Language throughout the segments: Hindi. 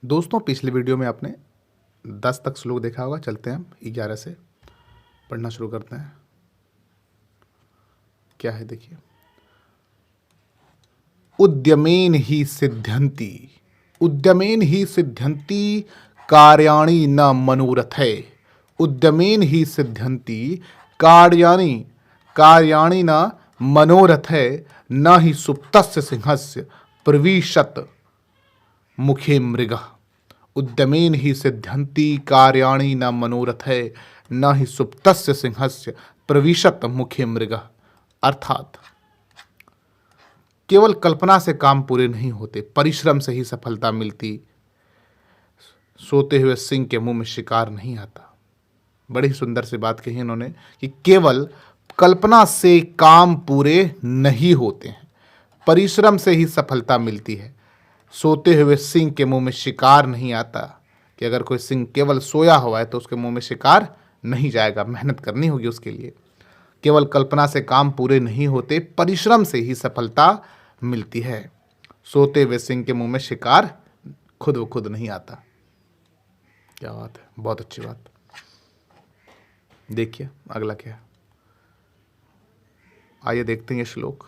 दोस्तों, पिछले वीडियो में आपने 10 तक श्लोक देखा होगा। चलते हैं हम 11 से पढ़ना शुरू करते हैं। क्या है देखिए। उद्यमेन ही सिद्ध्यन्ति, उद्यमेन ही सिद्ध्यन्ति कार्याणि न मनोरथै। उद्यमेन ही सिद्ध्यन्ति कार्याणि कार्याणि न मनोरथै, न ही सुप्तस्य सिंहस्य प्रविशत मुखे मृगः। उद्यमेन ही सिद्ध्यन्ति कार्याणि न मनोरथै, न ही सुप्तस्य सिंहस्य प्रविशत मुखे मृगः। अर्थात केवल कल्पना से काम पूरे नहीं होते, परिश्रम से ही सफलता मिलती। सोते हुए सिंह के मुंह में शिकार नहीं आता। बड़ी सुंदर सी बात कही इन्होंने कि केवल कल्पना से काम पूरे नहीं होते हैं, परिश्रम से ही सफलता मिलती है। सोते हुए सिंह के मुंह में शिकार नहीं आता, कि अगर कोई सिंह केवल सोया हुआ है तो उसके मुंह में शिकार नहीं जाएगा, मेहनत करनी होगी उसके लिए। केवल कल्पना से काम पूरे नहीं होते, परिश्रम से ही सफलता मिलती है। सोते हुए सिंह के मुंह में शिकार खुद ब खुद नहीं आता। क्या बात है, बहुत अच्छी बात। देखिए अगला क्या है, आइए देखते हैं ये श्लोक।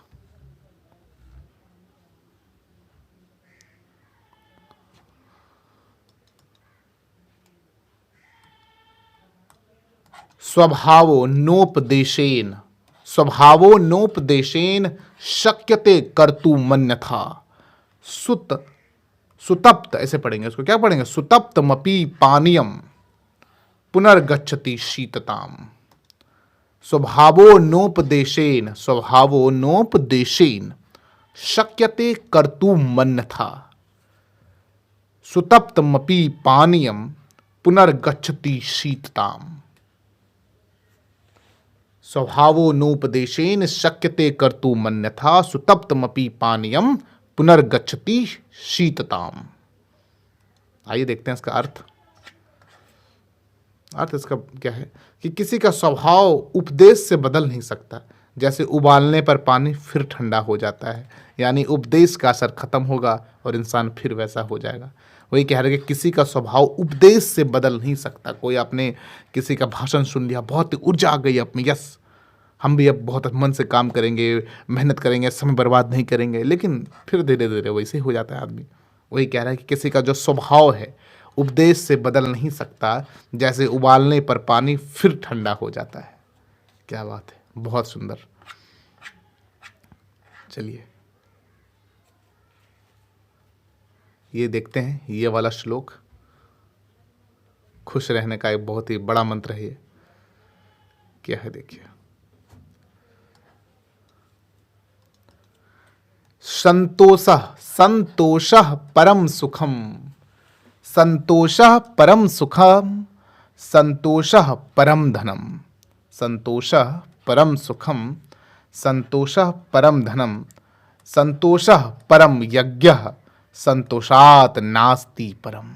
स्वभावो नोपदेशेन, स्वभावो नोपदेशेन शक्यते कर्तु मन्यथा। सुत सुतप्त, ऐसे पढ़ेंगे उसको, क्या पढ़ेंगे, सुतप्तमपि पानीयम पुनर्गच्छति शीतताम। स्वभावो नोपदेशेन, स्वभावो नोपदेशेन शक्यते कर्तु मन्यथा। सुतप्तमपि पानीयम पुनर्गच्छति शीतताम। स्वभावो नोपदेशेन शक्यते कर्तु मन्यथा, सुतप्तमपि पानीयम पुनर्गच्छति शीतताम। आइए देखते हैं इसका अर्थ। अर्थ इसका क्या है कि किसी का स्वभाव उपदेश से बदल नहीं सकता। जैसे उबालने पर पानी फिर ठंडा हो जाता है, यानी उपदेश का असर खत्म होगा और इंसान फिर वैसा हो जाएगा। वही कह रहे कि किसी का स्वभाव उपदेश से बदल नहीं सकता। कोई आपने किसी का भाषण सुन लिया, बहुत ऊर्जा आ गई अपनी, यस हम भी अब बहुत मन से काम करेंगे, मेहनत करेंगे, समय बर्बाद नहीं करेंगे, लेकिन फिर धीरे धीरे वैसे ही हो जाता है आदमी। वही कह रहा है कि किसी का जो स्वभाव है उपदेश से बदल नहीं सकता, जैसे उबालने पर पानी फिर ठंडा हो जाता है। क्या बात है, बहुत सुंदर। चलिए ये देखते हैं ये वाला श्लोक। खुश रहने का एक बहुत ही बड़ा मंत्र है ये। क्या है देखिए। संतोषः संतोषः परम सुखम, संतोषः परम सुखम, संतोषः परम धनम। संतोषः परम सुखम, संतोषः परम धनम, संतोषः परम यज्ञः, संतोषात् नास्ति परम।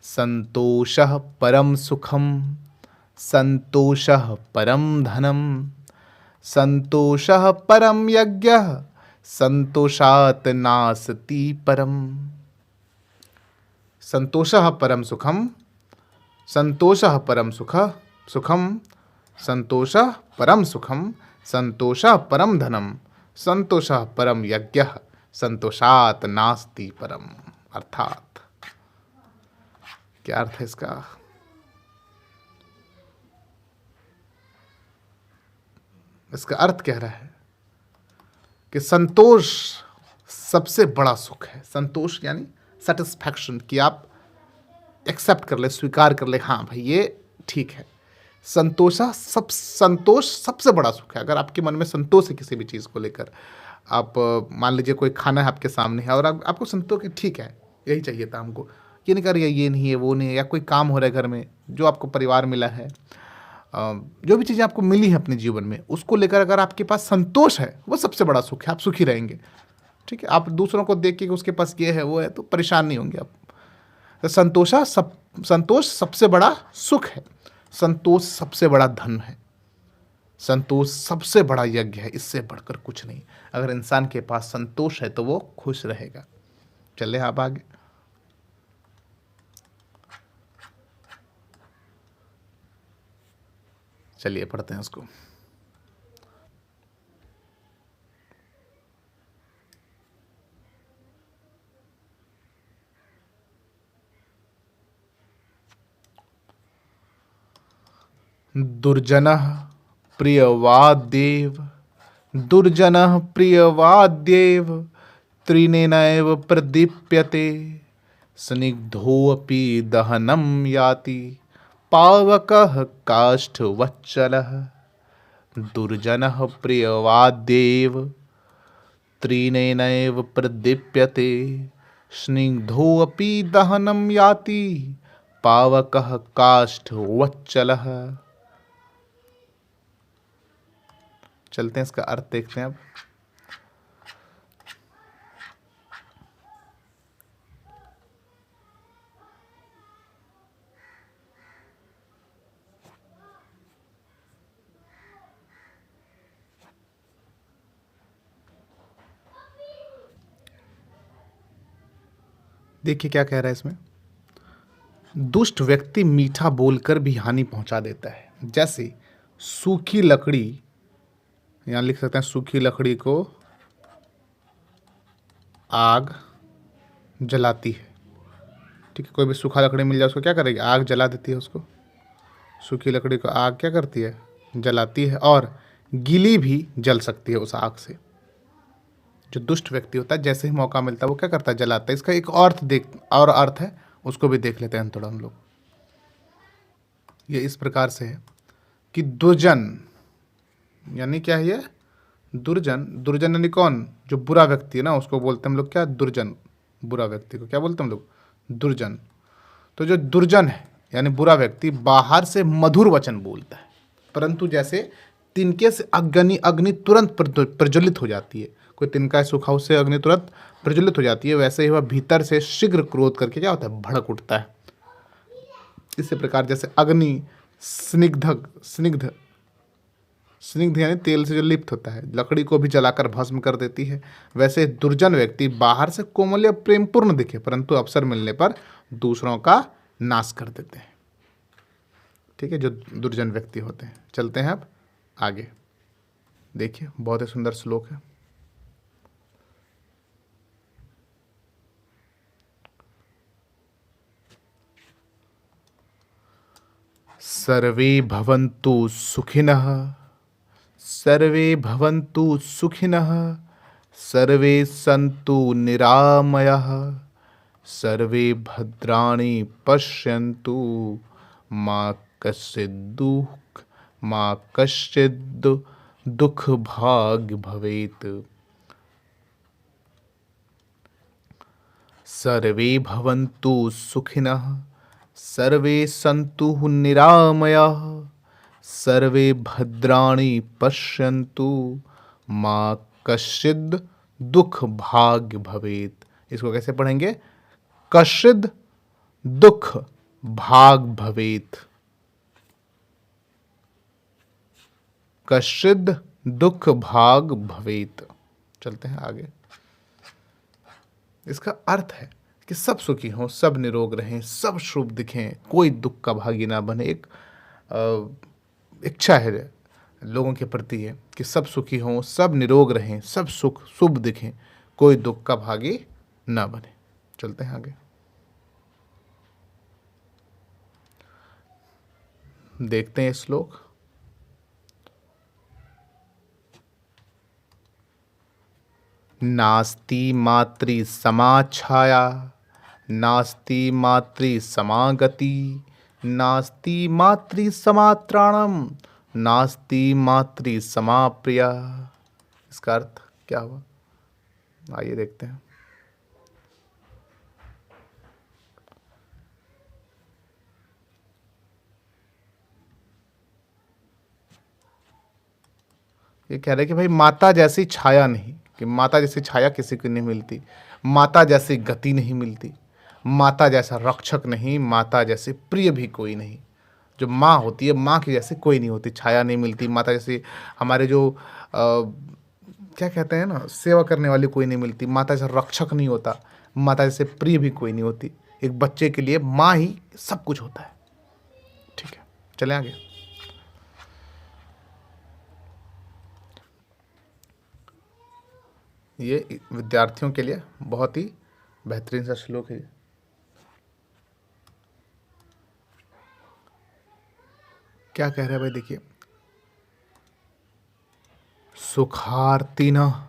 संतोषः परम सुखम, संतोषः परम धनम, संतोषः परम यज्ञः, संतोषात् नास्ति परम। संतोषः परम सुखम, संतोषः परम सुखम, संतोषः परम सुखम, संतोषः परम धनम, संतोषः परम यज्ञः, संतोषात् नास्ति परम। अर्थात क्या अर्थ है इसका। इसका अर्थ कह रहा है कि संतोष सबसे बड़ा सुख है। संतोष यानी सेटिस्फैक्शन, कि आप एक्सेप्ट कर ले, स्वीकार कर ले, हाँ भाई ये ठीक है। संतोष सबसे बड़ा सुख है। अगर आपके मन में संतोष है किसी भी चीज़ को लेकर, आप मान लीजिए कोई खाना है आपके सामने है और आपको संतोष है, ठीक है यही चाहिए था हमको, ये नहीं कर रही है, ये नहीं है, वो नहीं है, या कोई काम हो रहा है घर में, जो आपको परिवार मिला है, जो भी चीज़ें आपको मिली है अपने जीवन में, उसको लेकर अगर आपके पास संतोष है, वो सबसे बड़ा सुख है। आप सुखी रहेंगे, ठीक है। आप दूसरों को देख के उसके पास ये है वो है तो परेशान नहीं होंगे आप। तो संतोष सबसे बड़ा सुख है, संतोष सबसे बड़ा धन है, संतोष सबसे बड़ा यज्ञ है। इससे बढ़कर कुछ नहीं। अगर इंसान के पास संतोष है तो वो खुश रहेगा। चले आप आगे। चलिए पढ़ते हैं उसको। दुर्जनः प्रियवाद्येव, दुर्जनः प्रियवाद्येव, त्रिनेनैव प्रदीप्यते, स्निग्धोऽपि दहनं याति, पावकः काष्ठवच्चलः। दुर्जनः प्रियवाद्येव, त्रिनेनैव प्रदीप्यते, स्निग्धोऽपि दहनं याति, पावकः काष्ठवच्चलः। चलते हैं इसका अर्थ देखते हैं अब। देखिए क्या कह रहा है इसमें। दुष्ट व्यक्ति मीठा बोलकर भी हानि पहुंचा देता है। जैसे सूखी लकड़ी, यहां लिख सकते हैं सूखी लकड़ी को आग जलाती है। ठीक है, कोई भी सूखा लकड़ी मिल जाए उसको क्या करेगी, आग जला देती है उसको। सूखी लकड़ी को आग क्या करती है, जलाती है, और गीली भी जल सकती है उस आग से। जो दुष्ट व्यक्ति होता है जैसे ही मौका मिलता है वो क्या करता है, जलाता है। इसका एक और अर्थ है, उसको भी देख लेते हैं थोड़ा हम लोग। ये इस प्रकार से है कि दुर्जन यानी क्या है, ये दुर्जन, दुर्जन यानी कौन, जो बुरा व्यक्ति है ना, उसको बोलते हैं हम लोग क्या, दुर्जन। बुरा व्यक्ति को क्या बोलते हैं हम लोग, दुर्जन। तो जो दुर्जन है यानी बुरा व्यक्ति बाहर से मधुर वचन बोलता है, परंतु जैसे तिनके से अग्नि तुरंत प्रज्वलित हो जाती है। कोई तिनका सूखा, उससे अग्नि तुरंत प्रज्वलित हो जाती है, वैसे ही वह भीतर से शीघ्र क्रोध करके क्या होता है, भड़क उठता है। इसी प्रकार जैसे अग्नि स्निग्ध यानी तेल से जो लिप्त होता है, लकड़ी को भी जलाकर भस्म कर देती है, वैसे दुर्जन व्यक्ति बाहर से कोमल या प्रेमपूर्ण दिखे, परंतु अवसर मिलने पर दूसरों का नाश कर देते हैं। ठीक है, जो दुर्जन व्यक्ति होते हैं। चलते हैं अब आगे। देखिए बहुत ही सुंदर श्लोक है। सर्वे भवन्तु सुखिनः, सर्वे भवन्तु सुखिनः, सर्वे सन्तु निरामयाः, सर्वे भद्राणि पश्यन्तु, मा कश्चित् दुख भाग भवेत्। सर्वे भवन्तु सुखिनः, सर्वे सन्तु निरामयाः, सर्वे भद्राणि पश्यन्तु, मा कश्चित् दुख भाग भवेत्। इसको कैसे पढ़ेंगे, कश्चित् दुख भाग भवेत्, कश्चित् दुख भाग भवेत्। चलते हैं आगे। इसका अर्थ है कि सब सुखी हों, सब निरोग रहें, सब शुभ दिखें, कोई दुख का भागी ना बने। एक इच्छा है लोगों के प्रति है कि सब सुखी हों, सब निरोग रहें, सब सुख शुभ दिखें, कोई दुख का भागी ना बने। चलते हैं आगे। देखते हैं श्लोक। नास्ति मातृ समाच्छाया, नास्ति मातृ समागति, नास्ति मातृ समात्राणम, नास्ति मातृ समाप्रिया। इसका अर्थ क्या हुआ, आइए देखते हैं। ये कह रहे कि भाई माता जैसी छाया नहीं, कि माता जैसी छाया किसी को नहीं मिलती, माता जैसी गति नहीं मिलती, माता जैसा रक्षक नहीं, माता जैसे प्रिय भी कोई नहीं। जो माँ होती है, माँ की जैसे कोई नहीं होती, छाया नहीं मिलती। माता जैसे हमारे जो क्या कहते हैं ना, सेवा करने वाली कोई नहीं मिलती। माता जैसा रक्षक नहीं होता, माता जैसे प्रिय भी कोई नहीं होती। एक बच्चे के लिए माँ ही सब कुछ होता है। ठीक है, चले आगे। ये विद्यार्थियों के लिए बहुत ही बेहतरीन सा श्लोक है। क्या कह रहे हैं भाई, देखिए, सुखार्थिनः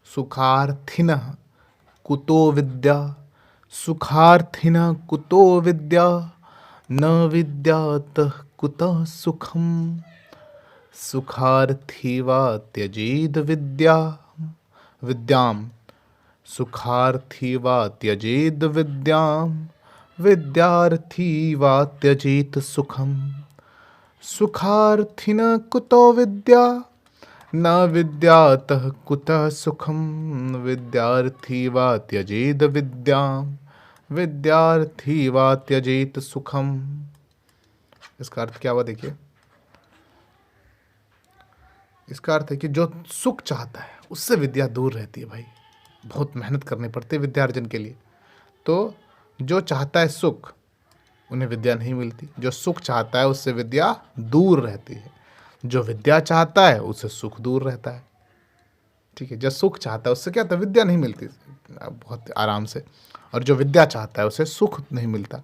सुखार्थिनः कुतो विद्या, सुखार्थिनः कुतो विद्या, न विद्यातः कुतः सुखम, सुखार्थी वा त्यजेद विद्याम, सुखार्थी वा त्यजेद विद्याम, विद्यार्थी वा त्यजेत सुखम, सुखार्थिन कुतो विद्या, न विद्यातः कुतः सुखम, विद्यार्थी वा त्यजेद विद्याम, विद्यार्थी वा त्यजेत सुखम। इसका अर्थ क्या हुआ, देखिए, इसका अर्थ है कि जो सुख चाहता है उससे विद्या दूर रहती है भाई, बहुत मेहनत करनी पड़ती है विद्यार्जन के लिए। तो जो चाहता है सुख, उन्हें विद्या नहीं मिलती। जो सुख चाहता है उससे विद्या दूर रहती है। जो विद्या चाहता है उससे सुख दूर रहता है। ठीक है, जो सुख चाहता है उससे क्या होता है, विद्या नहीं मिलती बहुत आराम से, और जो विद्या चाहता है उसे सुख नहीं मिलता।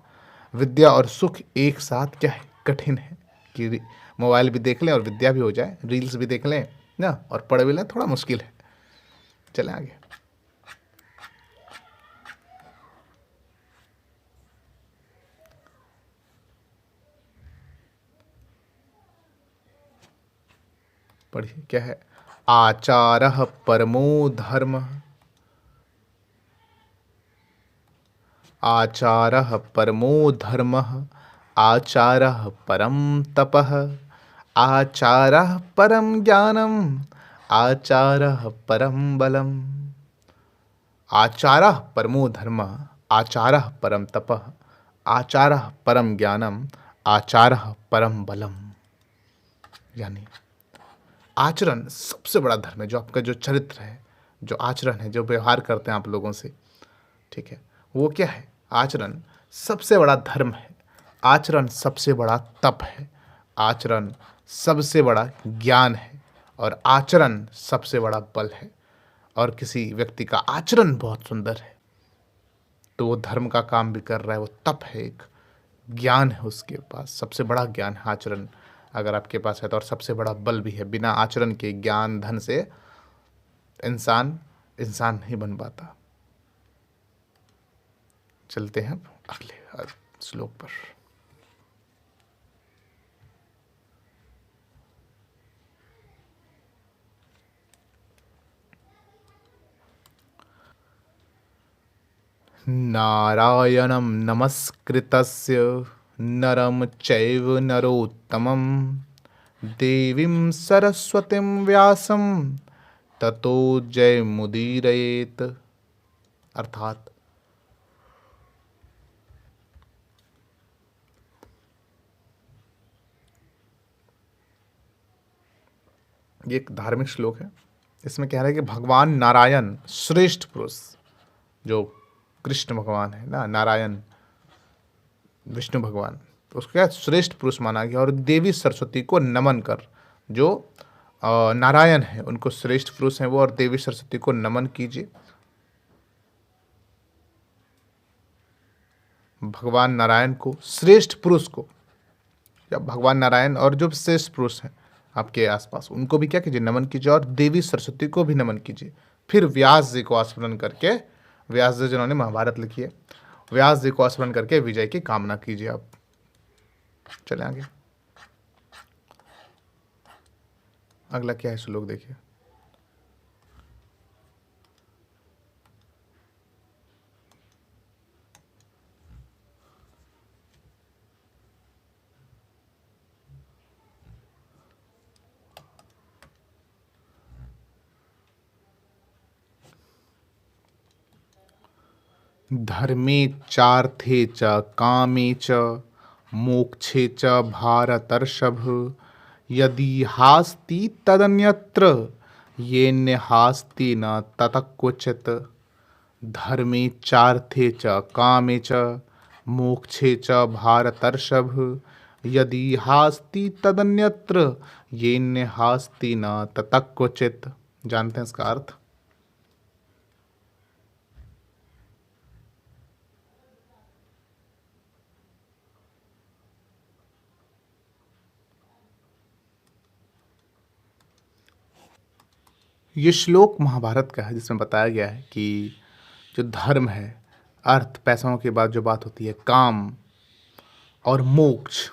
विद्या और सुख एक साथ क्या है, कठिन है कि मोबाइल भी देख लें और विद्या भी हो जाए, रील्स भी देख लें ना और पढ़ भी लें, थोड़ा मुश्किल है। चलें आगे। पढ़िए क्या है, आचारः परमो धर्मः, आचारः परमो धर्मः, आचारः परम तपः, आचारः परम ज्ञानम, आचारः परम बलम। आचारः परमो धर्मः, आचारः परम तपः, आचारः परम ज्ञानम, आचारः परम बलम। यानी आचरण सबसे बड़ा धर्म है। जो आपका जो चरित्र है, जो आचरण है, जो व्यवहार करते हैं आप लोगों से, ठीक है, वो क्या है, आचरण सबसे बड़ा धर्म है। आचरण सबसे बड़ा तप है। आचरण सबसे बड़ा ज्ञान है। और आचरण सबसे बड़ा बल है। और किसी व्यक्ति का आचरण बहुत सुंदर है तो वो धर्म का काम भी कर रहा है, वो तप है, एक ज्ञान है उसके पास, सबसे बड़ा ज्ञान है आचरण अगर आपके पास है तो, और सबसे बड़ा बल भी है। बिना आचरण के, ज्ञान धन से इंसान नहीं बन पाता। चलते हैं अब अगले श्लोक पर। नारायणं नमस्कृतस्य नरं चैव नरोत्तमं, देवीं सरस्वतीं व्यासं ततो जयमुदीरयेत्। अर्थात ये एक धार्मिक श्लोक है। इसमें कह रहा है कि भगवान नारायण श्रेष्ठ पुरुष, जो कृष्ण भगवान है ना, नारायण विष्णु भगवान, तो उसको क्या श्रेष्ठ पुरुष माना गया। और देवी सरस्वती को नमन कर, जो नारायण है उनको श्रेष्ठ पुरुष हैं वो, और देवी सरस्वती को नमन कीजिए। भगवान नारायण को, श्रेष्ठ पुरुष को, या भगवान नारायण और जो श्रेष्ठ पुरुष हैं आपके आसपास, उनको भी क्या कीजिए, नमन कीजिए। और देवी सरस्वती को भी नमन कीजिए। फिर व्यास जी को स्मरण करके, व्यास जी जिन्होंने महाभारत लिखी है, व्यास जी को स्मरण करके विजय की कामना कीजिए आप। चले आगे। अगला क्या है श्लोक, देखिए, धर्मे चार्थे च कामे च मोक्षे च भारतर्षभ, यदि हास्ति तदन्यत्र येन्य हास्ति न ततः क्वचित्। धर्मे चार्थे च कामे च मोक्षे च भारतर्षभ, यदि हास्ति तदन्यत्र येन्य हास्ति न ततः क्वचित्। जानते हैं इसका अर्थ? ये श्लोक महाभारत का है जिसमें बताया गया है कि जो धर्म है, अर्थ, पैसों के बाद जो बात होती है, काम और मोक्ष,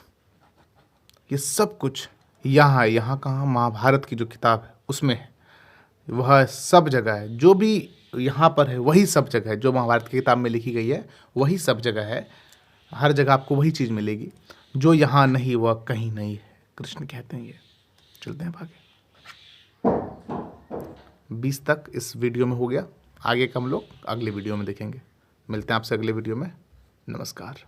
ये सब कुछ यहाँ कहाँ, महाभारत की जो किताब है उसमें है। वह सब जगह है, जो भी यहाँ पर है वही सब जगह है, जो महाभारत की किताब में लिखी गई है वही सब जगह है। हर जगह आपको वही चीज़ मिलेगी, जो यहाँ नहीं वह कहीं नहीं है, कृष्ण कहते हैं। ये चलते हैं भागे। 20 तक इस वीडियो में हो गया, आगे का हम लोग अगले वीडियो में देखेंगे। मिलते हैं आपसे अगले वीडियो में। नमस्कार।